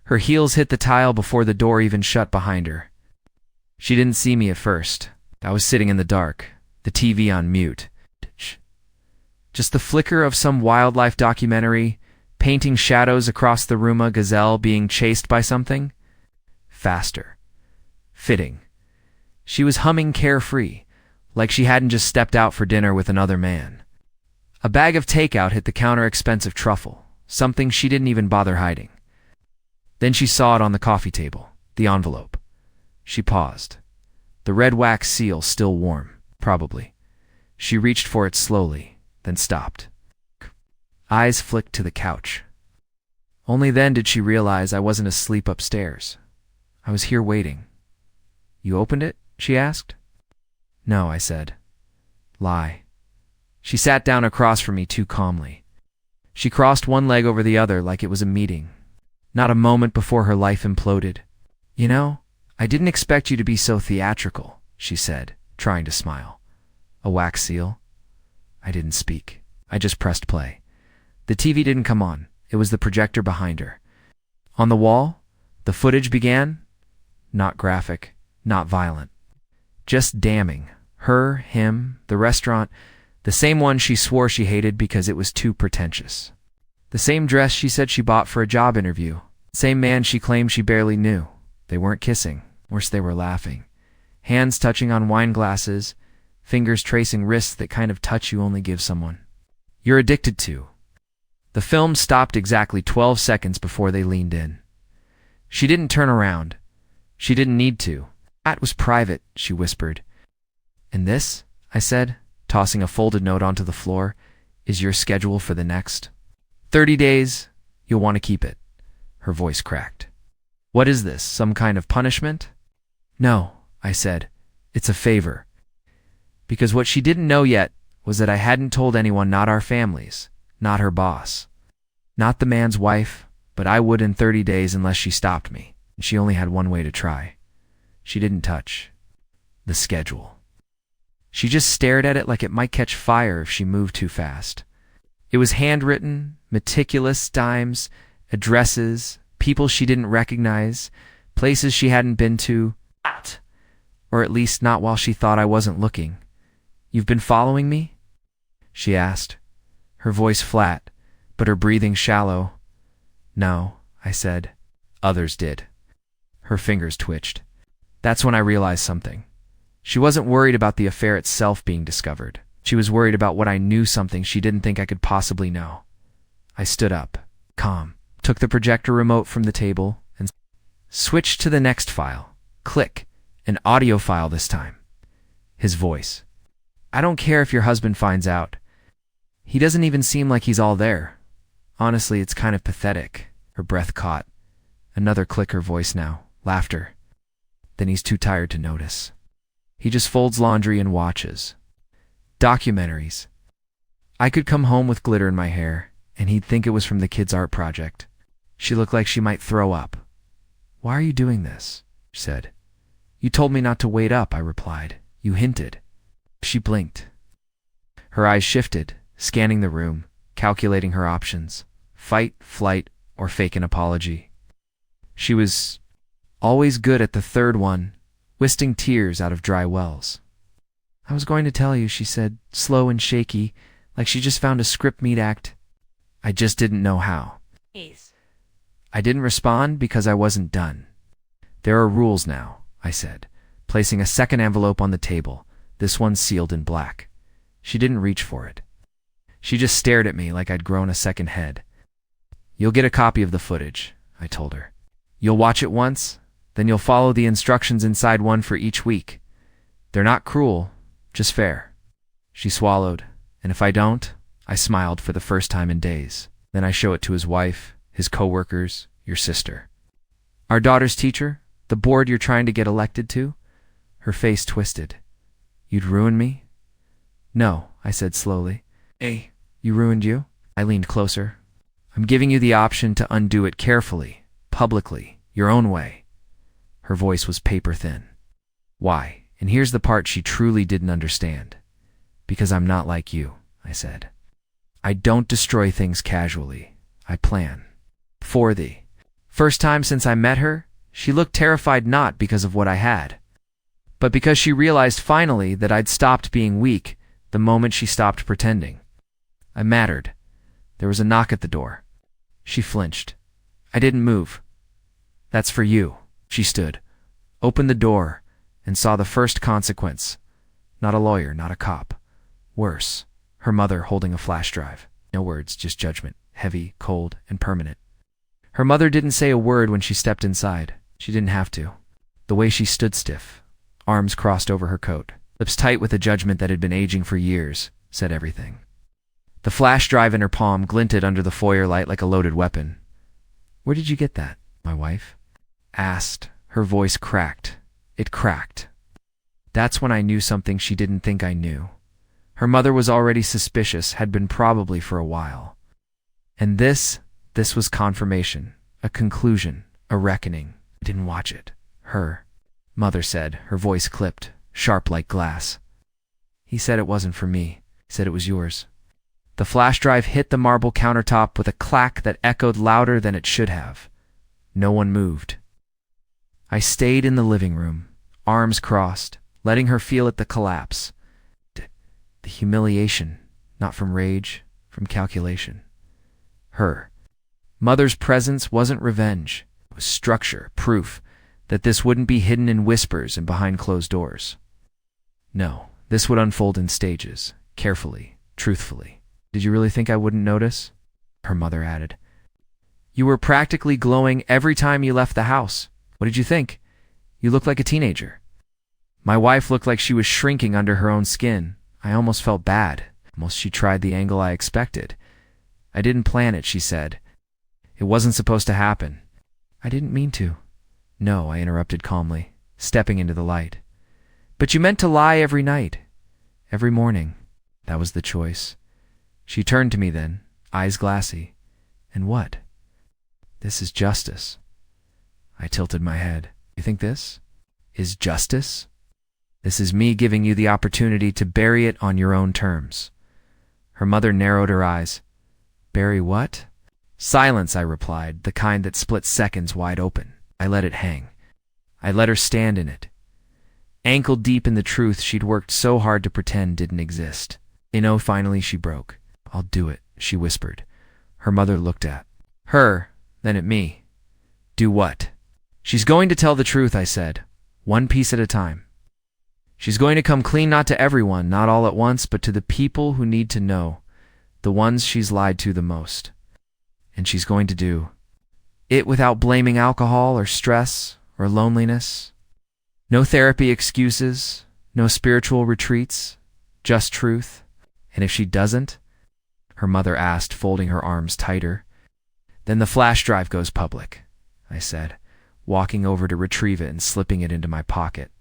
Her heels hit the tile before the door even shut behind her. She didn't see me at first. I was sitting in the dark, the TV on mute. Just the flicker of some wildlife documentary, painting shadows across the room, a gazelle being chased by something. Faster. Fitting. She was humming carefree, like she hadn't just stepped out for dinner with another man. A bag of takeout hit the counter, expensive truffle, something she didn't even bother hiding. Then she saw it on the coffee table, the envelope. She paused. The red wax seal still warm, probably. She reached for it slowly, then stopped. Eyes flicked to the couch. Only then did she realize I wasn't asleep upstairs. I was here waiting. "You opened it?" she asked. "No," I said. "Lie." She sat down across from me too calmly. She crossed one leg over the other like it was a meeting. Not a moment before her life imploded. "You know, I didn't expect you to be so theatrical," she said, trying to smile. "A wax seal?" I didn't speak. I just pressed play. The TV didn't come on. It was the projector behind her. On the wall, the footage began. Not graphic, not violent. Just damning. Her, him, the restaurant, the same one she swore she hated because it was too pretentious. The same dress she said she bought for a job interview. Same man she claimed she barely knew. They weren't kissing. Worse, they were laughing. Hands touching on wine glasses, fingers tracing wrists that kind of touch you only give someone you're addicted to. The film stopped exactly 12 seconds before they leaned in. She didn't turn around. She didn't need to. "That was private," she whispered. "And this," I said, tossing a folded note onto the floor, "is your schedule for the next 30 days. You'll want to keep it." Her voice cracked. "What is this, some kind of punishment?" "No," I said. "It's a favor." Because what she didn't know yet was that I hadn't told anyone, not our families, not her boss, not the man's wife, but I would in 30 days unless she stopped me. And she only had one way to try. She didn't touch the schedule. She just stared at it like it might catch fire if she moved too fast. It was handwritten, meticulous, dimes, addresses, people she didn't recognize, places she hadn't been to, or at least not while she thought I wasn't looking. "You've been following me?" she asked, her voice flat, but her breathing shallow. "No," I said. "Others did." Her fingers twitched. That's when I realized something. She wasn't worried about the affair itself being discovered. She was worried about what I knew, something she didn't think I could possibly know. I stood up, calm, took the projector remote from the table, and switched to the next file. Click. An audio file this time. His voice. "I don't care if your husband finds out. He doesn't even seem like he's all there. Honestly, it's kind of pathetic." Her breath caught. Another click, her voice now. Laughter. "Then he's too tired to notice. He just folds laundry and watches documentaries. I could come home with glitter in my hair, and he'd think it was from the kids' art project." She looked like she might throw up. "Why are you doing this?" she said. "You told me not to wait up," I replied. "You hinted." She blinked. Her eyes shifted, scanning the room, calculating her options. Fight, flight, or fake an apology. She was always good at the third one, whisking tears out of dry wells. "I was going to tell you," she said, slow and shaky, like she just found a script meet act. I just didn't know how. I didn't respond because I wasn't done. "There are rules now," I said, placing a second envelope on the table, this one sealed in black. She didn't reach for it. She just stared at me like I'd grown a second head. "You'll get a copy of the footage," I told her. "You'll watch it once, then you'll follow the instructions inside one for each week. They're not cruel, just fair." She swallowed, and if I don't, I smiled for the first time in days. Then I show it to his wife, his coworkers, your sister. "Our daughter's teacher, the board you're trying to get elected to?" Her face twisted. "You'd ruin me?" "No," I said slowly. You ruined you?" I leaned closer. "I'm giving you the option to undo it carefully, publicly, your own way." Her voice was paper thin. "Why?" And here's the part she truly didn't understand. "Because I'm not like you," I said. "I don't destroy things casually. I plan. For thee. First time since I met her, she looked terrified not because of what I had, but because she realized finally that I'd stopped being weak the moment she stopped pretending. I mattered. There was a knock at the door. She flinched. I didn't move. "That's for you." She stood, opened the door, and saw the first consequence. Not a lawyer, not a cop. Worse, her mother holding a flash drive. No words, just judgment, heavy, cold, and permanent. Her mother didn't say a word when she stepped inside. She didn't have to. The way she stood stiff, arms crossed over her coat, lips tight with a judgment that had been aging for years, said everything. The flash drive in her palm glinted under the foyer light like a loaded weapon. "Where did you get that?" my wife asked. Her voice cracked. It cracked. That's when I knew something she didn't think I knew. Her mother was already suspicious, had been probably for a while. And this was confirmation, a conclusion, a reckoning. I didn't watch it. Her mother said, her voice clipped, sharp like glass. "He said it wasn't for me. He said it was yours." The flash drive hit the marble countertop with a clack that echoed louder than it should have. No one moved. I stayed in the living room, arms crossed, letting her feel it, the collapse. The humiliation, not from rage, from calculation. Her mother's presence wasn't revenge. It was structure, proof that this wouldn't be hidden in whispers and behind closed doors. No, this would unfold in stages, carefully, truthfully. "Did you really think I wouldn't notice?" her mother added. "You were practically glowing every time you left the house. What did you think? You looked like a teenager." My wife looked like she was shrinking under her own skin. I almost felt bad. Almost she tried the angle I expected. "I didn't plan it," she said. "It wasn't supposed to happen." "I didn't mean to." "No," I interrupted calmly, stepping into the light. "But you meant to lie every night, every morning." That was the choice. She turned to me then, eyes glassy. "And what?" "This is justice." I tilted my head. "You think this is justice?" "This is me giving you the opportunity to bury it on your own terms." Her mother narrowed her eyes. "Bury what?" "Silence," I replied, the kind that split seconds wide open. I let it hang. I let her stand in it. Ankle deep in the truth she'd worked so hard to pretend didn't exist. Finally she broke. "I'll do it," she whispered. Her mother looked at her, then at me. "Do what?" "She's going to tell the truth," I said, "one piece at a time. She's going to come clean, not to everyone, not all at once, but to the people who need to know, the ones she's lied to the most. And she's going to do it without blaming alcohol or stress or loneliness. No therapy excuses, no spiritual retreats, just truth. And if she doesn't," her mother asked, folding her arms tighter, "then the flash drive goes public," I said, walking over to retrieve it and slipping it into my pocket.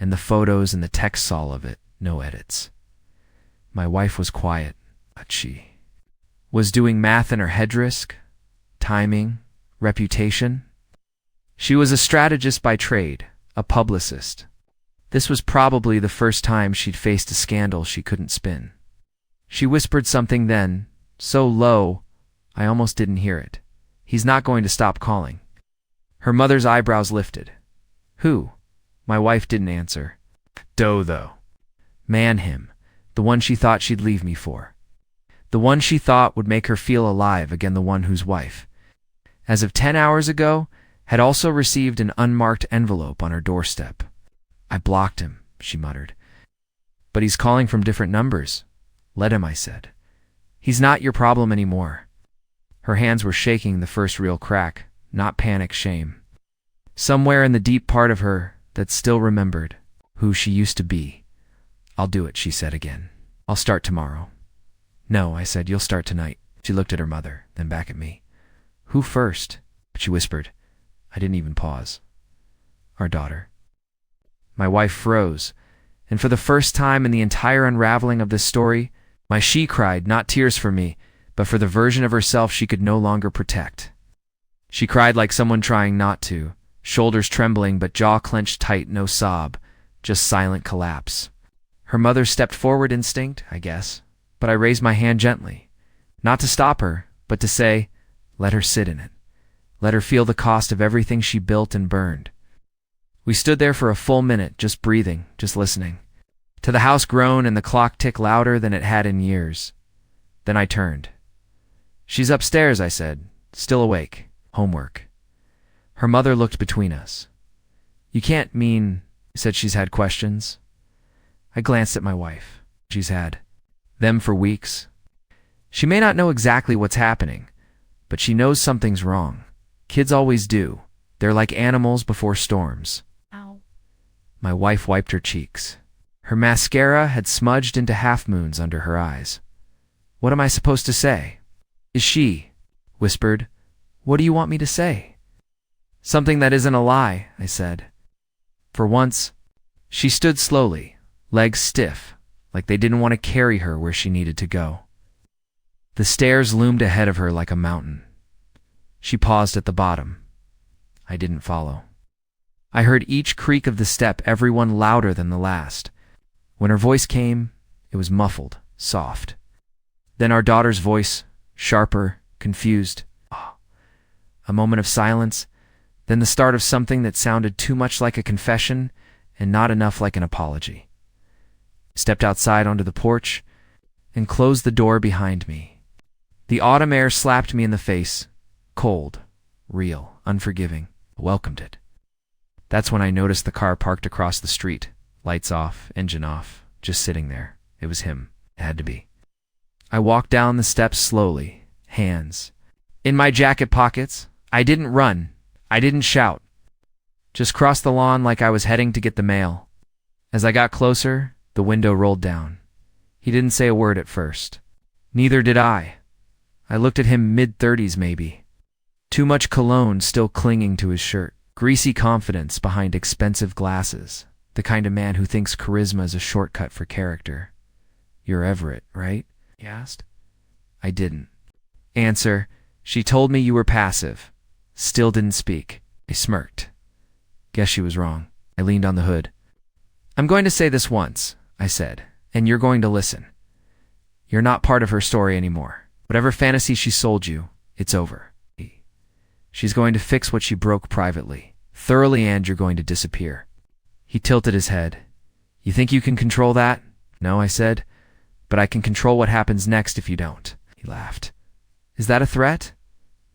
"And the photos and the texts, all of it, no edits." My wife was quiet, but she was doing math in her head. Risk, timing, reputation. She was a strategist by trade, a publicist. This was probably the first time she'd faced a scandal she couldn't spin. She whispered something then, so low I almost didn't hear it. "He's not going to stop calling." Her mother's eyebrows lifted. "Who?" My wife didn't answer. "Doe, though. Man him, the one she thought she'd leave me for. The one she thought would make her feel alive again, the one whose wife, as of 10 hours ago, had also received an unmarked envelope on her doorstep. "I blocked him," she muttered. "But he's calling from different numbers." "Let him," I said. "He's not your problem anymore." Her hands were shaking, the first real crack, not panic, shame. Somewhere in the deep part of her that still remembered who she used to be. "I'll do it," she said again. "I'll start tomorrow." "No," I said, "you'll start tonight." She looked at her mother, then back at me. "Who first?" she whispered. I didn't even pause. "Our daughter." My wife froze, and for the first time in the entire unraveling of this story, she cried, not tears for me, but for the version of herself she could no longer protect. She cried like someone trying not to, shoulders trembling but jaw clenched tight, no sob, just silent collapse. Her mother stepped forward, instinct, I guess, but I raised my hand gently, not to stop her, but to say, "Let her sit in it. let her feel the cost of everything she built and burned. We stood there for a full minute, just breathing, just listening, to the house groan and the clock tick louder than it had in years. Then I turned. "She's upstairs," I said, "still awake. Homework." Her mother looked between us. "You can't mean," said, "she's had questions?" I glanced at my wife. "She's had them for weeks. She may not know exactly what's happening, but she knows something's wrong. Kids always do. They're like animals before storms." Ow. My wife wiped her cheeks. Her mascara had smudged into half-moons under her eyes. "What am I supposed to say?" "Is she?" whispered. "What do you want me to say?" "Something that isn't a lie," I said. For once, she stood slowly, legs stiff, like they didn't want to carry her where she needed to go. The stairs loomed ahead of her like a mountain. She paused at the bottom. I didn't follow. I heard each creak of the step, every one louder than the last. When her voice came, it was muffled, soft. Then our daughter's voice, sharper, confused. A moment of silence, then the start of something that sounded too much like a confession and not enough like an apology. Stepped outside onto the porch and closed the door behind me. The autumn air slapped me in the face, cold, real, unforgiving. Welcomed it. That's when I noticed the car parked across the street, lights off, engine off, just sitting there. It was him. It had to be. I walked down the steps slowly, hands in my jacket pockets. I didn't run. I didn't shout. Just crossed the lawn like I was heading to get the mail. As I got closer, the window rolled down. He didn't say a word at first. Neither did I. I looked at him, mid-30s maybe. Too much cologne still clinging to his shirt. Greasy confidence behind expensive glasses. The kind of man who thinks charisma is a shortcut for character. "You're Everett, right?" he asked. I didn't answer. "She told me you were passive." Still didn't speak. I smirked. Guess she was wrong. I leaned on the hood. "I'm going to say this once," I said, "and you're going to listen. You're not part of her story anymore. Whatever fantasy she sold you, it's over. She's going to fix what she broke privately, thoroughly, and you're going to disappear." He tilted his head. "You think you can control that?" "No," I said, "but I can control what happens next if you don't." He laughed. "Is that a threat?"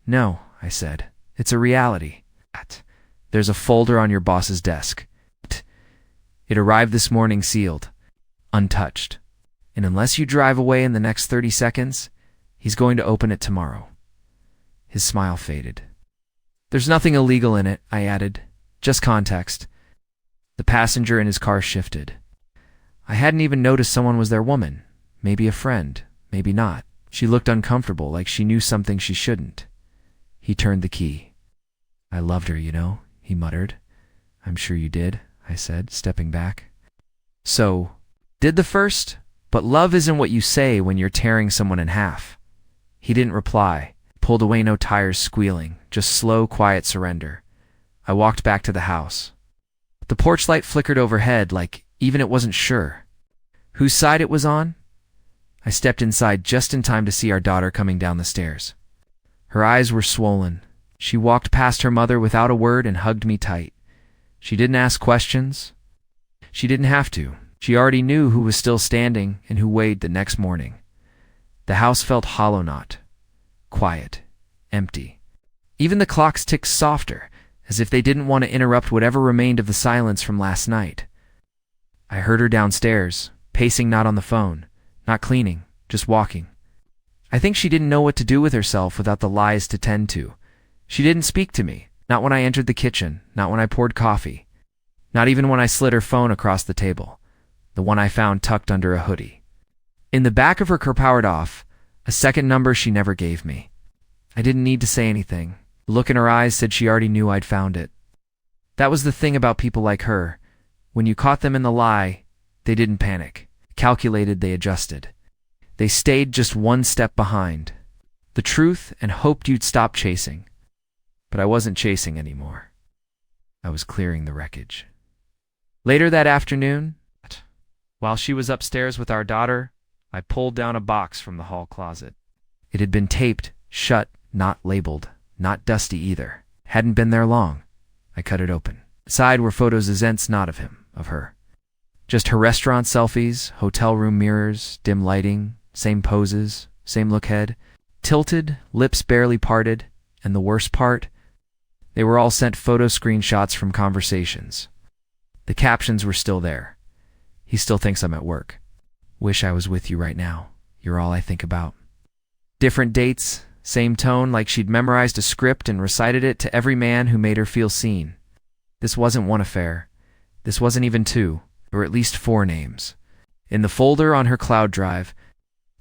"No," I said. "It's a reality. There's a folder on your boss's desk. It arrived this morning sealed, untouched. And unless you drive away in the next 30 seconds, he's going to open it tomorrow." His smile faded. "There's nothing illegal in it," I added. "Just context." The passenger in his car shifted. I hadn't even noticed someone was their woman. Maybe a friend, maybe not. She looked uncomfortable, like she knew something she shouldn't. He turned the key. "I loved her, you know," he muttered. "I'm sure you did," I said, stepping back. "So, did the first? But love isn't what you say when you're tearing someone in half." He didn't reply. Pulled away, no tires squealing, just slow, quiet surrender. I walked back to the house. The porch light flickered overhead like even it wasn't sure whose side it was on. I stepped inside just in time to see our daughter coming down the stairs. Her eyes were swollen. She walked past her mother without a word and hugged me tight. She didn't ask questions. She didn't have to. She already knew who was still standing and who weighed the next morning. The house felt hollow, not quiet, empty. Even the clocks ticked softer, as if they didn't want to interrupt whatever remained of the silence from last night. I heard her downstairs, pacing, not on the phone, not cleaning, just walking. I think she didn't know what to do with herself without the lies to tend to. She didn't speak to me, not when I entered the kitchen, not when I poured coffee, not even when I slid her phone across the table, the one I found tucked under a hoodie. In the back of her car, powered off, a second number she never gave me. I didn't need to say anything. The look in her eyes said she already knew I'd found it. That was the thing about people like her. When you caught them in the lie, they didn't panic. Calculated, they adjusted. They stayed just one step behind. The truth, and hoped you'd stop chasing. But I wasn't chasing anymore. I was clearing the wreckage. Later that afternoon, while she was upstairs with our daughter, I pulled down a box from the hall closet. It had been taped, shut, not labeled, not dusty either. Hadn't been there long. I cut it open. Inside were photos Azents, not of him, of her. Just her restaurant selfies, hotel room mirrors, dim lighting, same poses, same look head, tilted, lips barely parted, and the worst part, they were all sent photo screenshots from conversations. The captions were still there. He still thinks I'm at work. Wish I was with you right now. You're all I think about. Different dates, same tone, like she'd memorized a script and recited it to every man who made her feel seen. This wasn't one affair. This wasn't even two, or at least 4 names. In the folder on her cloud drive,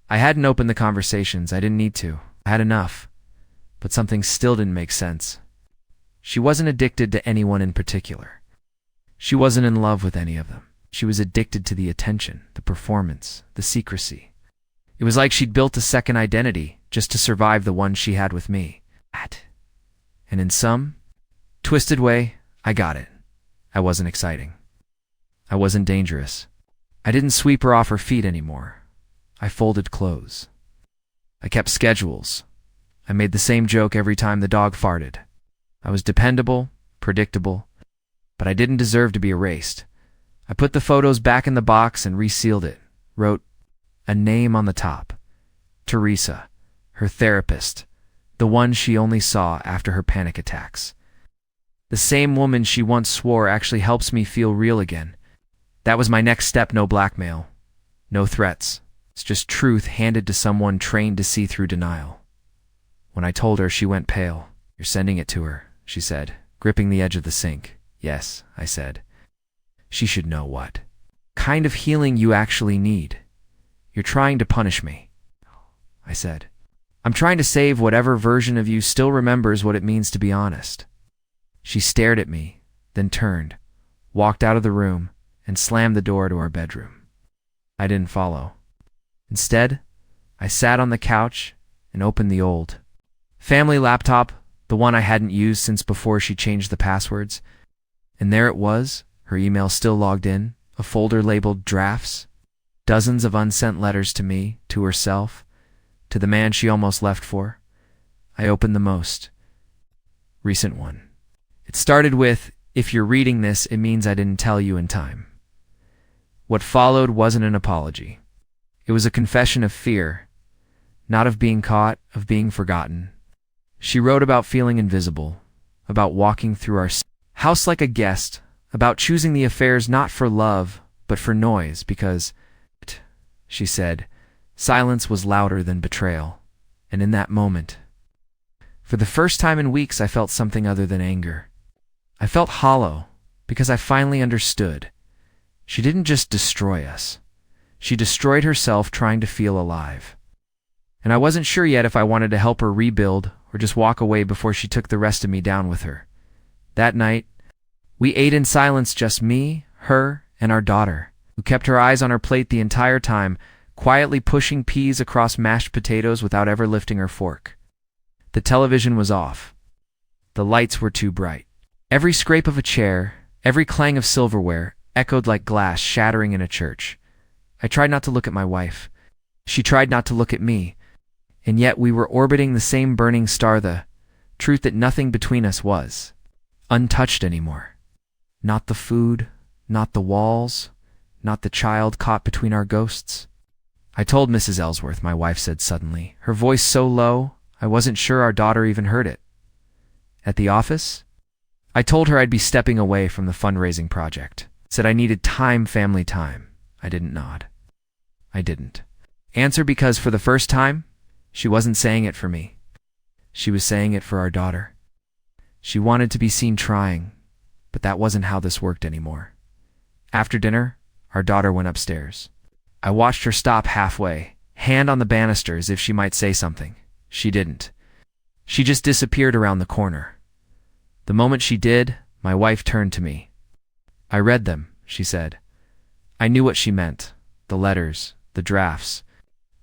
I hadn't opened the conversations. I didn't need to. I had enough. But something still didn't make sense. She wasn't addicted to anyone in particular. She wasn't in love with any of them. She was addicted to the attention, the performance, the secrecy. It was like she'd built a second identity just to survive the one she had with me. And in some twisted way, I got it. I wasn't exciting. I wasn't dangerous. I didn't sweep her off her feet anymore. I folded clothes. I kept schedules. I made the same joke every time the dog farted. I was dependable, predictable, but I didn't deserve to be erased. I put the photos back in the box and resealed it, wrote a name on the top. Teresa, her therapist, the one she only saw after her panic attacks. The same woman she once swore actually helps me feel real again. That was my next step. No blackmail, no threats. It's just truth handed to someone trained to see through denial. When I told her, she went pale. You're sending it to her, she said, gripping the edge of the sink. Yes, I said. She should know what kind of healing you actually need. You're trying to punish me, I said. I'm trying to save whatever version of you still remembers what it means to be honest. She stared at me, then turned, walked out of the room, and slammed the door to our bedroom. I didn't follow. Instead, I sat on the couch and opened the old family laptop, the one I hadn't used since before she changed the passwords. And there it was, her email still logged in, a folder labeled drafts, dozens of unsent letters to me, to herself, to the man she almost left for. I opened the most recent one. It started with, if you're reading this, it means I didn't tell you in time. What followed wasn't an apology. It was a confession of fear, not of being caught, of being forgotten. She wrote about feeling invisible, about walking through our house like a guest, about choosing the affairs not for love, but for noise, because, she said, silence was louder than betrayal. And in that moment, for the first time in weeks, I felt something other than anger. I felt hollow, because I finally understood. She didn't just destroy us. She destroyed herself trying to feel alive. And I wasn't sure yet if I wanted to help her rebuild or just walk away before she took the rest of me down with her. That night, we ate in silence, just me, her, and our daughter, who kept her eyes on her plate the entire time, quietly pushing peas across mashed potatoes without ever lifting her fork. The television was off. The lights were too bright. Every scrape of a chair, every clang of silverware, echoed like glass shattering in a church. I tried not to look at my wife. She tried not to look at me. And yet we were orbiting the same burning star, the truth that nothing between us was untouched anymore. Not the food, not the walls, not the child caught between our ghosts. I told Mrs. Ellsworth, my wife said suddenly, her voice so low I wasn't sure our daughter even heard it. At the office, I told her I'd be stepping away from the fundraising project. Said I needed time, family time. I didn't nod. I didn't answer because for the first time, she wasn't saying it for me. She was saying it for our daughter. She wanted to be seen trying, but that wasn't how this worked anymore. After dinner, our daughter went upstairs. I watched her stop halfway, hand on the banister as if she might say something. She didn't. She just disappeared around the corner. The moment she did, my wife turned to me. I read them, she said. I knew what she meant. The letters, the drafts,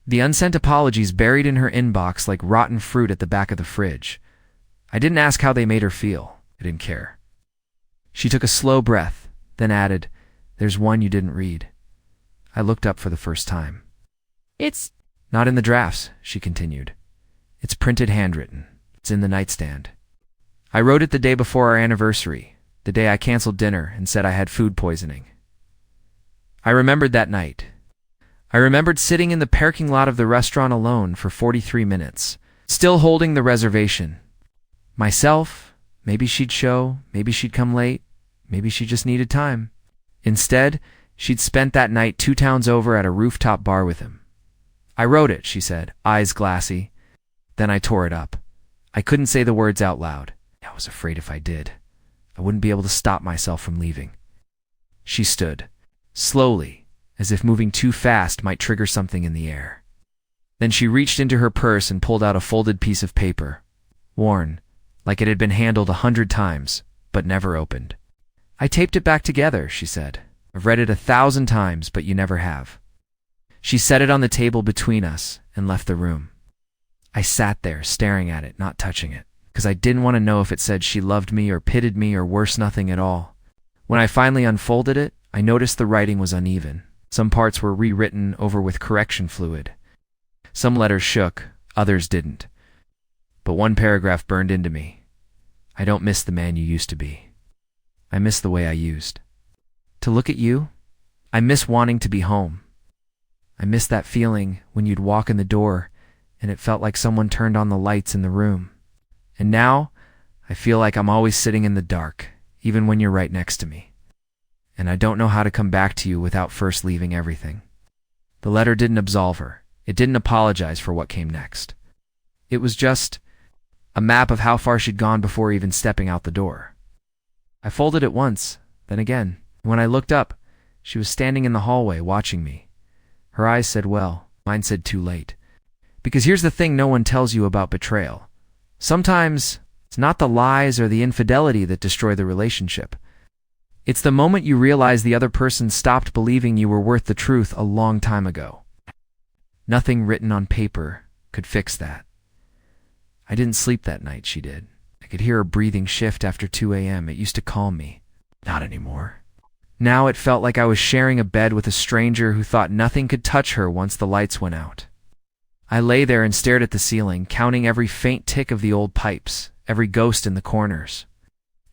the unsent apologies buried in her inbox like rotten fruit at the back of the fridge. I didn't ask how they made her feel. I didn't care. She took a slow breath, then added, "There's one you didn't read." I looked up for the first time. "It's not in the drafts," she continued. "It's printed handwritten. It's in the nightstand. I wrote it the day before our anniversary, the day I canceled dinner and said I had food poisoning. I remembered that night. I remembered sitting in the parking lot of the restaurant alone for 43 minutes, still holding the reservation. Myself, maybe she'd show, maybe she'd come late, maybe she just needed time. Instead, she'd spent that night 2 towns over at a rooftop bar with him. I wrote it, she said, eyes glassy. Then I tore it up. I couldn't say the words out loud. I was afraid if I did, I wouldn't be able to stop myself from leaving. She stood, slowly, as if moving too fast might trigger something in the air. Then she reached into her purse and pulled out a folded piece of paper, worn, like it had been handled 100 times, but never opened. I taped it back together, she said. I've read it 1,000 times, but you never have. She set it on the table between us and left the room. I sat there, staring at it, not touching it, because I didn't want to know if it said she loved me or pitied me or worse, nothing at all. When I finally unfolded it, I noticed the writing was uneven. Some parts were rewritten over with correction fluid. Some letters shook, others didn't. But one paragraph burned into me. I don't miss the man you used to be. I miss the way I used to look at you. I miss wanting to be home. I miss that feeling when you'd walk in the door and it felt like someone turned on the lights in the room. And now, I feel like I'm always sitting in the dark, even when you're right next to me. And I don't know how to come back to you without first leaving everything. The letter didn't absolve her. It didn't apologize for what came next. It was just a map of how far she'd gone before even stepping out the door. I folded it once, then again. When I looked up, she was standing in the hallway watching me. Her eyes said well, mine said too late. Because here's the thing no one tells you about betrayal. Sometimes it's not the lies or the infidelity that destroy the relationship. It's the moment you realize the other person stopped believing you were worth the truth a long time ago. Nothing written on paper could fix that. I didn't sleep that night, she did. I could hear her breathing shift after 2 a.m. It used to calm me. Not anymore. Now it felt like I was sharing a bed with a stranger who thought nothing could touch her once the lights went out. I lay there and stared at the ceiling, counting every faint tick of the old pipes, every ghost in the corners.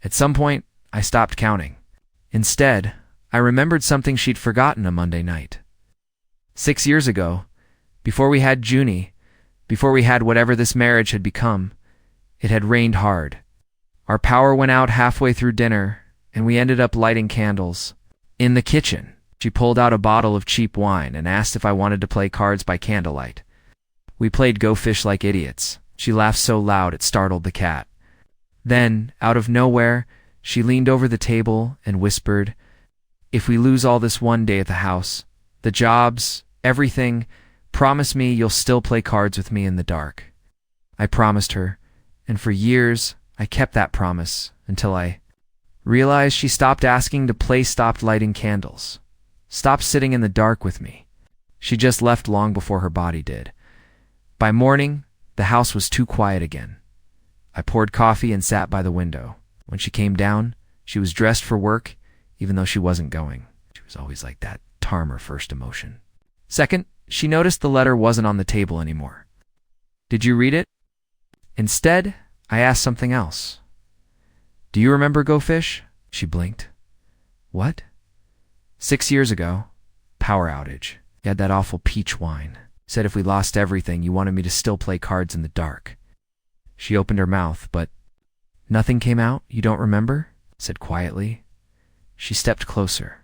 At some point, I stopped counting. Instead, I remembered something she'd forgotten a Monday night. 6 years ago, before we had Junie, before we had whatever this marriage had become, it had rained hard. Our power went out halfway through dinner, and we ended up lighting candles. In the kitchen, she pulled out a bottle of cheap wine and asked if I wanted to play cards by candlelight. We played Go Fish like idiots. She laughed so loud it startled the cat. Then, out of nowhere, she leaned over the table and whispered, "If we lose all this one day at the house, the jobs, everything, promise me you'll still play cards with me in the dark." I promised her, and for years I kept that promise until I realized she stopped asking to play, stopped lighting candles, stopped sitting in the dark with me. She just left long before her body did. By morning, the house was too quiet again. I poured coffee and sat by the window. When she came down, she was dressed for work, even though she wasn't going. She was always like that. Tarm her first emotion. Second, she noticed the letter wasn't on the table anymore. "Did you read it?" Instead, I asked something else. "Do you remember Go Fish?" She blinked. "What?" 6 years ago, power outage. You had that awful peach wine. Said if we lost everything, you wanted me to still play cards in the dark. She opened her mouth, but nothing came out. "You don't remember?" said quietly. She stepped closer.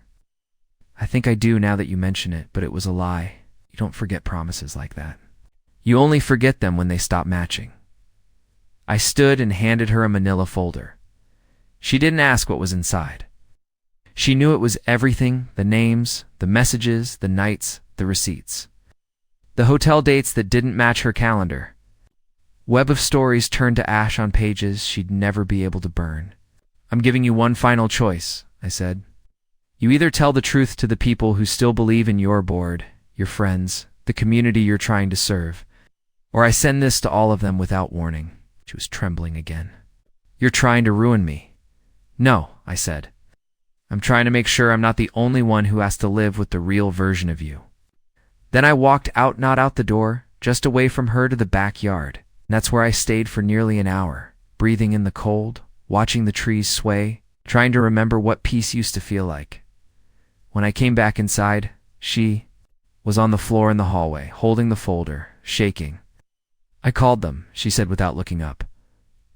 "I think I do now that you mention it, but it was a lie. You don't forget promises like that. You only forget them when they stop matching." I stood and handed her a manila folder. She didn't ask what was inside. She knew it was everything, the names, the messages, the nights, the receipts. The hotel dates that didn't match her calendar. Web of stories turned to ash on pages she'd never be able to burn. "I'm giving you one final choice," I said. "You either tell the truth to the people who still believe in your board, your friends, the community you're trying to serve, or I send this to all of them without warning." She was trembling again. "You're trying to ruin me." "No," I said. "I'm trying to make sure I'm not the only one who has to live with the real version of you." Then I walked out, not out the door, just away from her to the backyard. And that's where I stayed for nearly an hour, breathing in the cold, watching the trees sway, trying to remember what peace used to feel like. When I came back inside, she was on the floor in the hallway, holding the folder, shaking. "I called them," she said without looking up.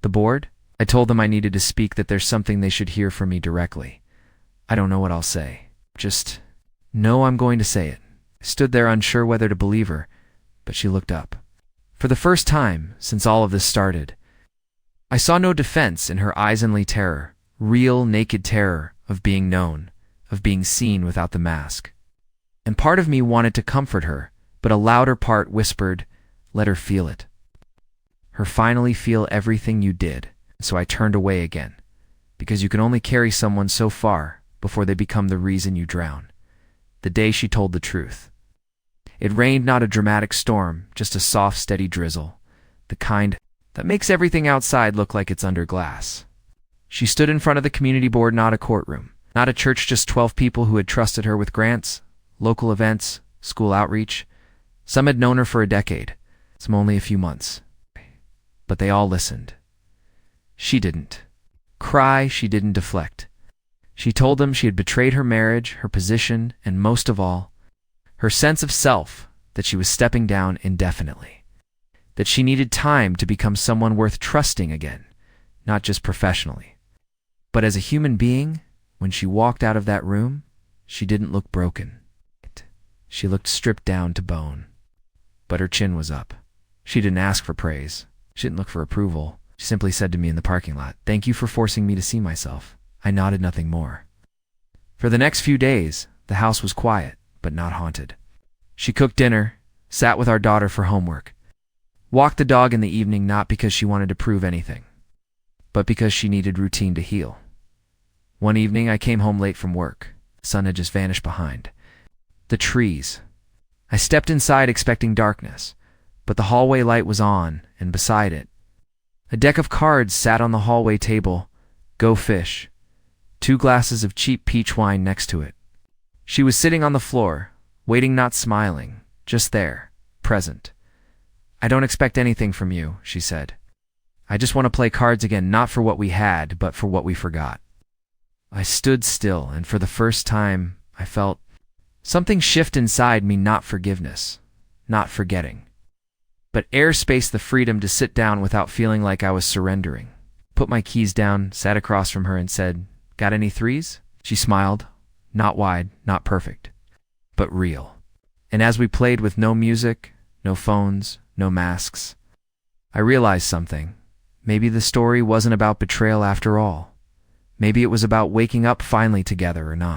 "The board?" I told them I needed to speak, that there's something they should hear from me directly. I don't know what I'll say. Just know I'm going to say it. I stood there unsure whether to believe her, but she looked up. For the first time since all of this started, I saw no defense in her eyes, only terror, real naked terror of being known, of being seen without the mask. And part of me wanted to comfort her, but a louder part whispered, "Let her feel it. Her finally feel everything you did." So I turned away again, because you can only carry someone so far before they become the reason you drown. The day she told the truth. It rained, not a dramatic storm, just a soft, steady drizzle, the kind that makes everything outside look like it's under glass. She stood in front of the community board, not a courtroom, not a church, just 12 people who had trusted her with grants, local events, school outreach. Some had known her for a decade, some only a few months. But they all listened. She didn't cry, she didn't deflect. She told them she had betrayed her marriage, her position, and most of all, her sense of self, that she was stepping down indefinitely, that she needed time to become someone worth trusting again, not just professionally. But as a human being, when she walked out of that room, she didn't look broken. She looked stripped down to bone. But her chin was up. She didn't ask for praise. She didn't look for approval. She simply said to me in the parking lot, "Thank you for forcing me to see myself." I nodded, nothing more. For the next few days, the house was quiet, but not haunted. She cooked dinner, sat with our daughter for homework, walked the dog in the evening, not because she wanted to prove anything, but because she needed routine to heal. One evening, I came home late from work. The sun had just vanished behind the trees. I stepped inside expecting darkness, but the hallway light was on, and beside it, a deck of cards sat on the hallway table. Go fish. 2 glasses of cheap peach wine next to it. She was sitting on the floor, waiting, not smiling, just there, present. "I don't expect anything from you," she said. "I just want to play cards again, not for what we had, but for what we forgot." I stood still, and for the first time, I felt something shift inside me, not forgiveness, not forgetting, but airspace, the freedom to sit down without feeling like I was surrendering. Put my keys down, sat across from her, and said, "Got any 3s?" She smiled, not wide, not perfect, but real. And as we played with no music, no phones, no masks, I realized something. Maybe the story wasn't about betrayal after all. Maybe it was about waking up finally together or not.